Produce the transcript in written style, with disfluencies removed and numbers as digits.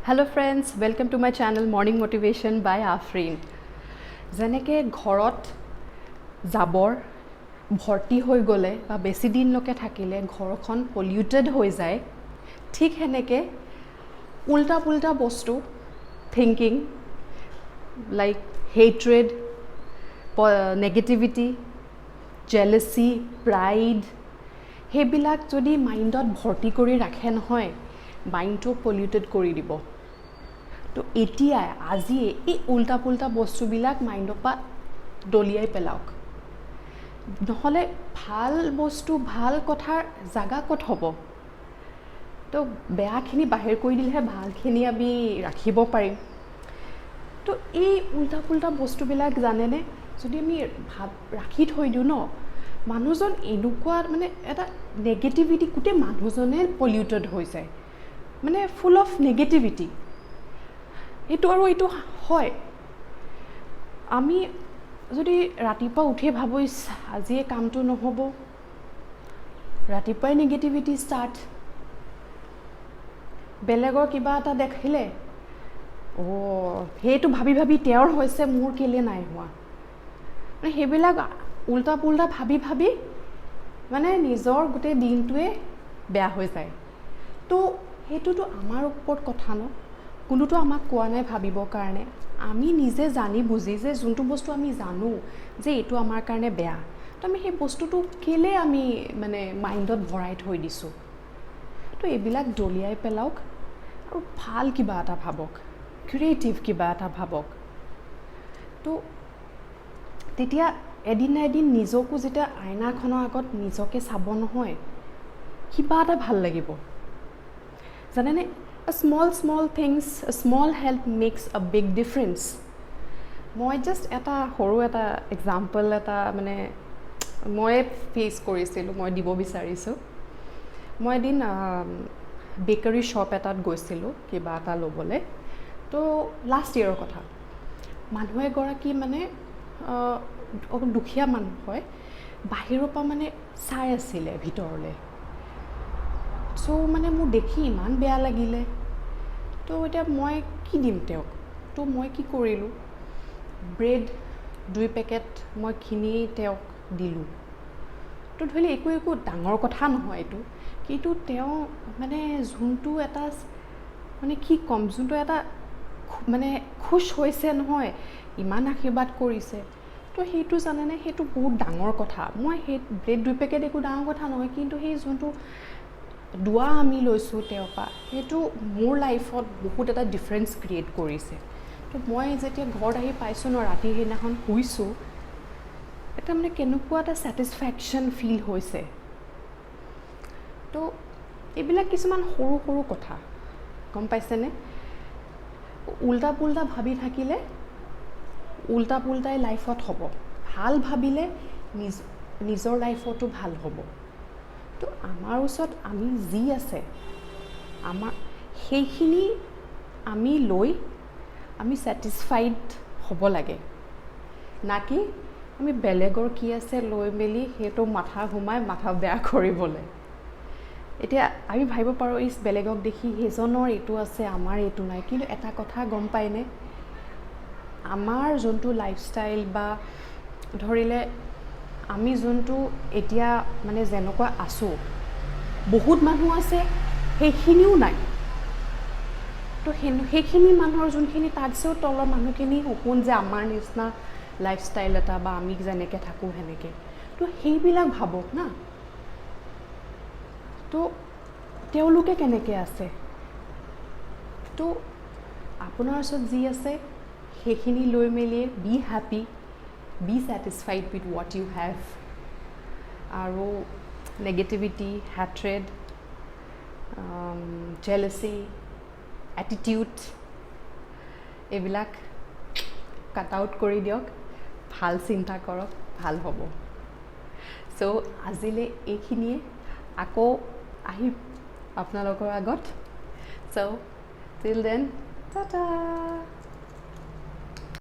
Hello friends, welcome to my channel Morning Motivation by Afreen. যেনেকে ঘৰত জাবৰ ভৰ্তি হৈ গ'লে বা বেছি দিনলৈকে থাকিলে ঘৰখন পলিউটেড হৈ যায়, ঠিক হেনেকে উল্টা পুল্টা বস্তু thinking like hatred, negativity, jealousy, pride সেইবিলাক যদি মাইণ্ডত ভৰ্তি কৰি ৰাখে নহয়, মাইণ্ডটো পলিউটেড কৰি দিব। তো এতিয়া আজি এই উল্টা পুল্টা বস্তুবিলাক মাইণ্ডৰ পৰা দলিয়াই পেলাওক, নহ'লে ভাল বস্তু ভাল কথাৰ জাগা ক'ত হ'ব। তো বেয়াখিনি বাহিৰ কৰি দিলেহে ভালখিনি আমি ৰাখিব পাৰিম। তো এই উল্টা পুল্টা বস্তুবিলাক জানেনে, যদি আমি ৰাখি থৈ দিওঁ ন, মানুহজন এনেকুৱা মানে এটা নেগেটিভিটি, গোটেই মানুহজনে পলিউটেড হৈ যায়, মানে ফুল অফ নেগেটিভিটি। এইটো আৰু এইটো হয়, আমি যদি ৰাতিপুৱা উঠি ভাবোঁ আজি এই কামটো নহ'ব, ৰাতিপুৱাই নেগেটিভিটি ষ্টাৰ্ট। বেলেগৰ কিবা এটা দেখিলে সেইটো ভাবি ভাবি তেওঁৰ হৈছে, মোৰ কেলে নাই হোৱা, মানে সেইবিলাক উল্টা পুল্টা ভাবি ভাবি মানে নিজৰ গোটেই দিনটোৱে বেয়া হৈ যায়। তো সেইটোতো আমাৰ ওপৰত কথা ন, কোনোতো আমাক কোৱা নাই ভাবিবৰ কাৰণে। আমি নিজে জানি বুজি যে যোনটো বস্তু আমি জানো যে এইটো আমাৰ কাৰণে বেয়া, তো আমি সেই বস্তুটো কেলে আমি মানে মাইণ্ডত ভৰাই থৈ দিছোঁ। তো এইবিলাক দলিয়াই পেলাওক আৰু ভাল কিবা এটা ভাবক, ক্ৰিয়েটিভ কিবা এটা ভাবক। তো তেতিয়া এদিন না এদিন নিজকো যেতিয়া আইনাখনৰ আগত নিজকে চাব নহয়, কিবা এটা ভাল লাগিব। জানেনে, small things, small help makes a big difference. মই জাষ্ট এটা সৰু এটা এক্সাম্পল এটা মানে মই ফেচ কৰিছিলোঁ, মই দিব বিচাৰিছোঁ। মই এদিন বেকাৰী শ্বপ এটাত গৈছিলোঁ কিবা এটা ল'বলৈ। তো লাষ্ট ইয়েৰৰ কথা, মানুহ এগৰাকী মানে অকণ দুখীয়া মানুহ হয়, বাহিৰৰ পৰা মানে চাই আছিলে ভিতৰলৈ। চ' মানে মোৰ দেখি ইমান বেয়া লাগিলে। তো এতিয়া মই কি দিম তেওঁক, তো মই কি কৰিলোঁ, ব্ৰেড 2 পেকেট মই কিনি তেওঁক দিলোঁ। তো ধৰিলে একো ডাঙৰ কথা নহয় এইটো, কিন্তু তেওঁ মানে যোনটো এটা মানে কি ক'ম, যোনটো এটা মানে খুচ হৈছে নহয়, ইমান আশীৰ্বাদ কৰিছে। তো সেইটো জানেনে, সেইটো বহুত ডাঙৰ কথা। মই সেই ব্ৰেড 2 পেকেট একো ডাঙৰ কথা নহয়, কিন্তু সেই যোনটো দোৱা আমি লৈছোঁ তেওঁৰ পৰা, সেইটো মোৰ লাইফত বহুত এটা ডিফাৰেঞ্চ ক্ৰিয়েট কৰিছে। তো মই যেতিয়া ঘৰত আহি পাইছোঁ ন, ৰাতি সেইদিনাখন শুইছোঁ, এটা মানে কেনেকুৱা এটা ছেটিছফেকশ্যন ফিল হৈছে। তো এইবিলাক কিছুমান সৰু সৰু কথা, গম পাইছেনে। উল্টা পুল্টা ভাবি থাকিলে উল্টা পুল্টাই লাইফত হ'ব, ভাল ভাবিলে নিজৰ লাইফতো ভাল হ'ব। তো আমাৰ ওচৰত আমি যি আছে, আমাৰ সেইখিনি আমি লৈ আমি ছেটিছফাইড হ'ব লাগে, নাকি আমি বেলেগৰ কি আছে লৈ মেলি সেইটো মাথা বেয়া কৰিবলৈ। এতিয়া আমি ভাবিব পাৰোঁ বেলেগক দেখি সেইজনৰ এইটো আছে, আমাৰ এইটো নাই। কিন্তু এটা কথা গম পায়নে, আমাৰ যোনটো লাইফষ্টাইল বা ধৰিলে আমি যোনটো এতিয়া মানে যেনেকুৱা আছোঁ, বহুত মানুহ আছে সেইখিনিও নাই। তো সেইখিনি মানুহৰ যোনখিনি তাতছেও তলৰ মানুহখিনি সপোন যে আমাৰ নিচিনা লাইফষ্টাইল এটা বা আমি যেনেকৈ থাকোঁ সেনেকৈ। তো সেইবিলাক ভাবক না, তো তেওঁলোকে কেনেকৈ আছে। তো আপোনাৰ ওচৰত যি আছে সেইখিনি লৈ মেলি be happy, be satisfied with what you have. আৰু নেগেটিভিটি, হেট্ৰেড, জেলাসি, এটিটিউড এইবিলাক কাট আউট কৰি দিয়ক, ভাল চিন্তা কৰক, ভাল হ'ব। চ' আজিলৈ এইখিনিয়ে, আকৌ আহিম আপোনালোকৰ আগত। চ' টিল দেন, টাটা।